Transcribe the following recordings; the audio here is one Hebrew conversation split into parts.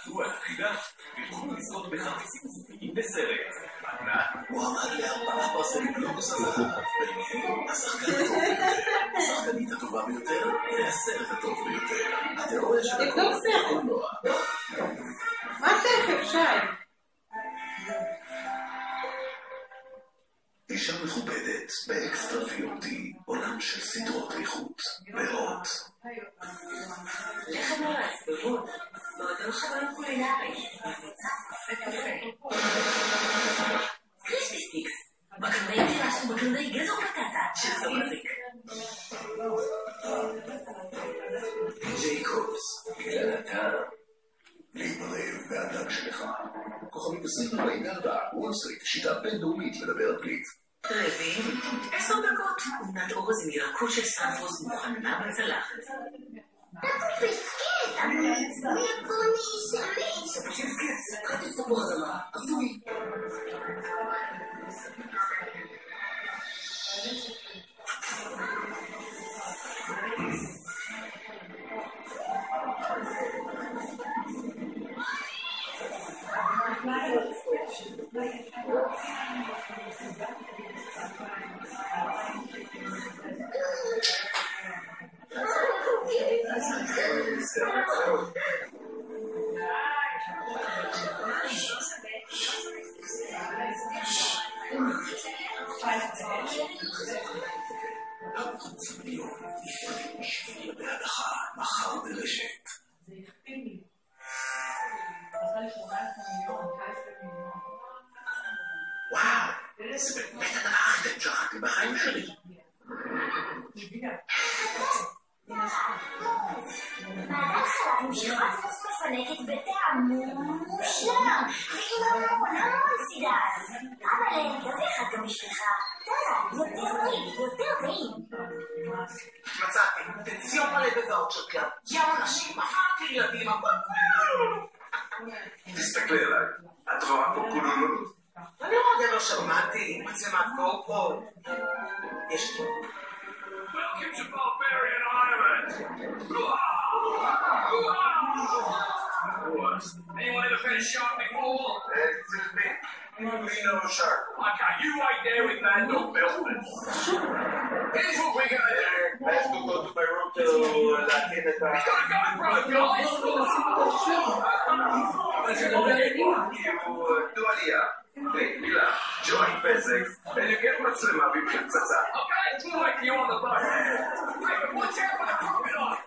הוא היחידה, ויכולו לזכות בכרטיסים זוגיים בסרט. הוא עמד ל4 פרסים גלובוס הזהב, ביניהם השחקן הטוב ביותר, השחקנית הטובה ביותר, והסרט הטוב ביותר. התיאוריה של הקולנוע. מה תכף, שי? אישה מכובדת באקסטרה VOD, עולם של סדרות איכות, בהוט. איך אני לא להסבירות? מועדון חברים קולינרי. וקפה. קריספי סטיקס. בקרנאי תירס ובקרנאי גזר בטטה של סורזיק. ג'ייקובס, בגלל הטעם. להיפרד והדג שלך. כוכבית 2044, וול סטריט, שיטה בינלאומית מדבר אנגלית. רבים, 10 דקות, עונת אורז עם ירקות של סנפרוס מוכנה בצלחת. אתה פסקט, אבל ירקוני שלי. פסקט, חטיף תפוח אדמה, עזוי. מחר ברשת. זה הכפיל לי. עשה לי 18 מיליון, 19 מיליון. וואו, זה באמת הדבר הכי שחקתי בחיים שלי. מעגל חלב עם שכבת חוץ מפנקת בטעם מושלם, המון סידן. אבל תביא אחד גם בשבילך. יותר טעים. מצאתי, פנסיון מלא בוואוצ'ר קלאב. ים אנשים, מכרתי ילדים, הכל. תסתכלי עליי, את רואה פה כולנו. אני רואה דבר שמעתי, מצלמת גופרו. יש לי. Welcome to Barbarian Island! Anyone ever been a shark before? Excuse me, we know shark. Okay, you wait there with that dog Belford. Here's what we're gonna do. Let's go to my room to Latin He's gotta go, bro, guys! do עלייה. מילה, ג'וינט בזק, ונגד מצלמה במחיר פצצה. Okay, we'll wait for you on the boat. Wait, but watch out for the crocodile!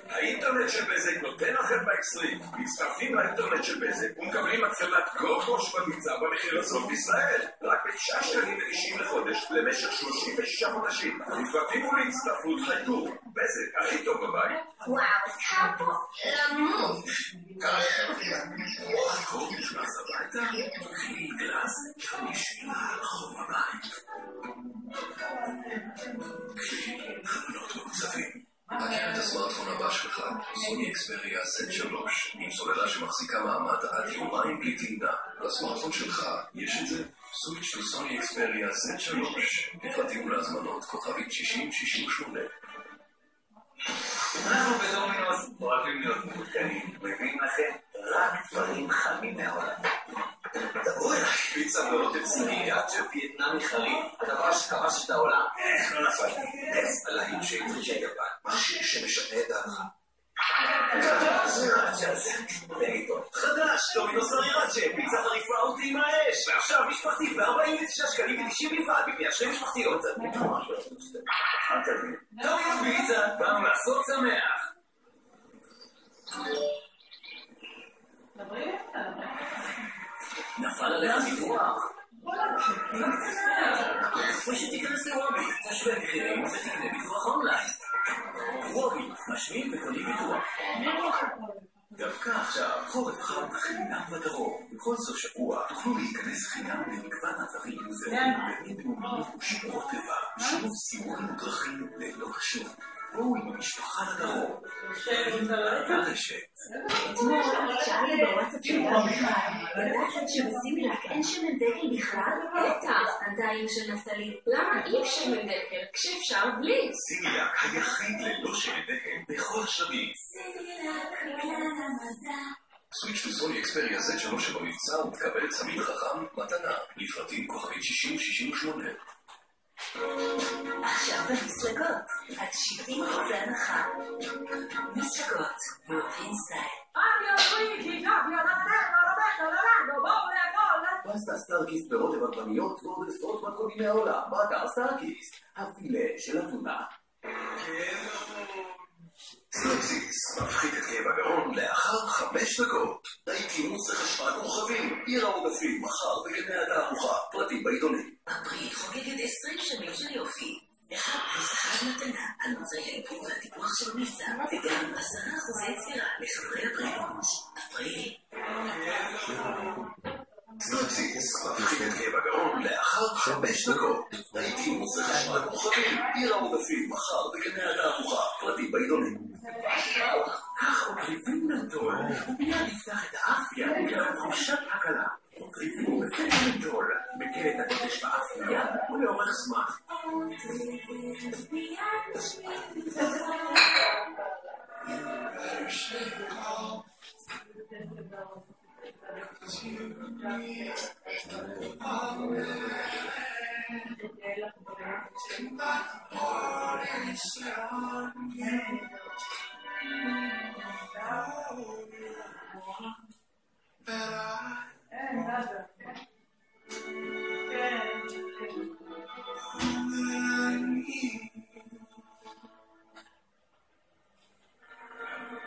האינטרנט של בזק נותן לכם באקסטרים. מצטרפים לאינטרנט של בזק ומקבלים מצלמת גו-פרוש במבצע במחיר הזול בישראל. רק ב9 שקלים ו90 לחודש למשך 36 חודשים. לפרטים ולהצטרפות חייגו. בזק, הכי טוב בבית. וואו, אתה פה למות. הכל נכנס הביתה, קחי גלס, קחי שירה על חום הבית. קחי חבלות מעוצבים. מכיר את הסמארטפון הבא שלך, סוני אקספריה Z3, עם סוללה שמחזיקה מעמד עד יומיים בלי טעינה. לסמארטפון שלך יש את זה? סוויץ' טו סוני אקספריה Z3, לפרטים ולהזמנות כוכבית 6068. אנחנו בדומינוס אוהבים להיות מעודכנים, מביאים לכם רק דברים חמים מהעולם. דברו אליי, פיצה ועודף סגירת של וייטנאמי חריף, הדבר שכבש את העולם. איך לא נפלתי? נס על ההינג'י של יפן, מכשיר שמשנה את דעתך. חדש, דומינוס ארירצ'ה, פיצה חריפה וטעימה אש, ועכשיו משפחתית ב-49 שקלים ו90 בלבד, מפני משפחתיות. דומינוס פיצה, באנו לעשות שמח. נפל עליך דיווח. או שתיכנס לוובי, תשווה מחירים ותקנה ביטוח אונליין. וובי, משווים וקונים ביטוח. דווקא עכשיו, חורף חם חינם בדרום. בכל סוף שבוע תוכלו להיכנס חינם למגוון אתרים וגנים דמומיים ושמורות טבע, שילוב סיורים ודרכים ללא קשור. בואו עם המשפחה לדרום. הרשת. אתמול שאלתי בוואטסאפ של בכלל, ידעת שבסימילק אין שמן דקל בכלל? בטח, ענתה אמא של נפתלי. למה אי אפשר שמן דקל כשאפשר בלי? סימילק היחיד ללא שמן דקל בכל שלבים. סימילק סוויץ' טו סוני אקספריה Z3 שבמבצע ותקבל צמיד חכם מתנה, לפרטים כוכבית 6068. עכשיו במסלגות, עד 70% הנחה. מסלגות, European style. פסטה סטארקיסט ברוטב עגבניות ועוד עשרות מתכונים מהעולם. באתר סטארקיסט, הפילה של הטונה. סנוקסיס מפחית את כאב הגרון לאחר 5 דקות. האיקימוס לחשמל כוכבים, עיר העודפים מחר בגני התערוכה, פרטים בעיתונים. הפרי חוגגת 20 שנים של יופי. 1+1 מתנה על מוצרי האיפור והטיפוח של המבצע, וגם 10% צבירה לחברי הפרי. הפרי. סנוקסיס מפחית את כאב הגרון לאחר 5 דקות. האיקימוס לחשמל כוכבים, עיר העודפים מחר בגני התערוכה, פרטים בעיתונים. ככה מקריבים מנטול, ומיד יפתח את האפיה לקראת תחושת הקלה. מקריבים בפן מנטול, מקל את הקודש באפיה ולאורך זמן.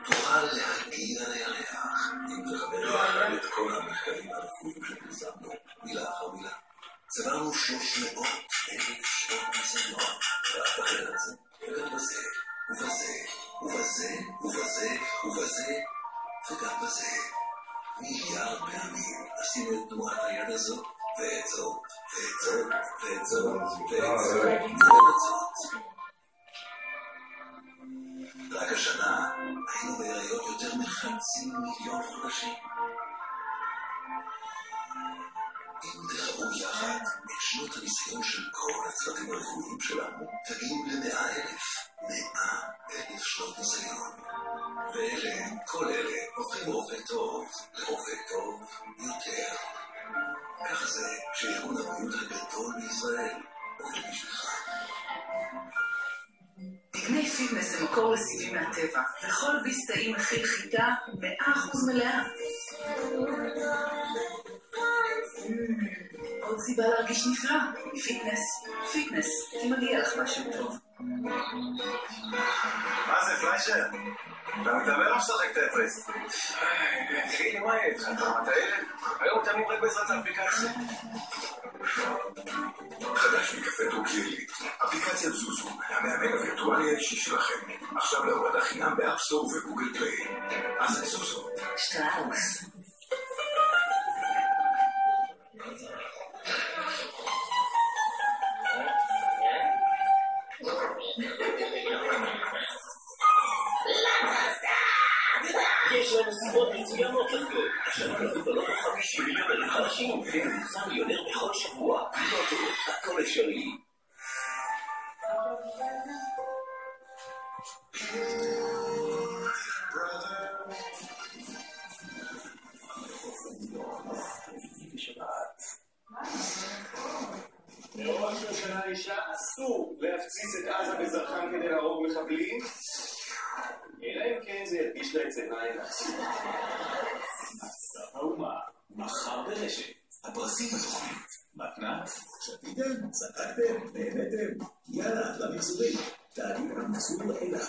תוכל להגיע לירח אם תחבר יחד את כל המחקרים הרפואיים שפרסמנו, מילה אחר מילה. צברנו 300,000 שנות ניסיון, רק בחדר הזה, וגם בזה, ובזה, ובזה, וגם בזה. מיליארד פעמים עשינו את תנועת היד הזאת, ואת זאת, רק השנה היינו בהיריון יותר מ500,000 חודשים. אם תחברו יחד את שנות הניסיון של כל הצוותים הרפואיים שלנו, תגיעו ל100,000 שנות ניסיון. ואלה, כל אלה, הופכים רופא טוב לרופא טוב יותר. ככה זה שארגון הבריאות הגדול בישראל עובד בשבילך. דגני פיטנס זה מקור לסיבים מהטבע, וכל ויסטאי מכיל חיטה 100% מלאה. עוד סיבה להרגיש נפלא, פיטנס, כי מגיע לך משהו טוב. מה זה, פליישר? אתה מתאמן או משחק טטריס? אחי, מה יש? אתה מטייל? היום אתה מורק בעזרת האפליקציה. חדש מקפה טורקי, אפליקציית זוזו, המאמן הווירטואלי האישי שלכם. עכשיו להורדה חינם באפסטור וגוגל פליי. אז זה זוזו. שטראוס. יש לנו סיבות מצוינות לחגוג. השנה לבלות 50 מיליון חדשים וממוצע מיליונר בכל שבוע. לא טוב, הכל אפשרי. לראש ממשלה האישה אסור להפציץ את עזה בזרחן כדי להרוג מחבלים, אלא אם כן זה ידגיש לה את צבע העיניים. אסף האומה, מחר ברשת. הפרסים בתוכנית. מתנת? שתיתם, צדקתם, נהנתם. יאללה, למחזורים. תעלו למחזור לאלה.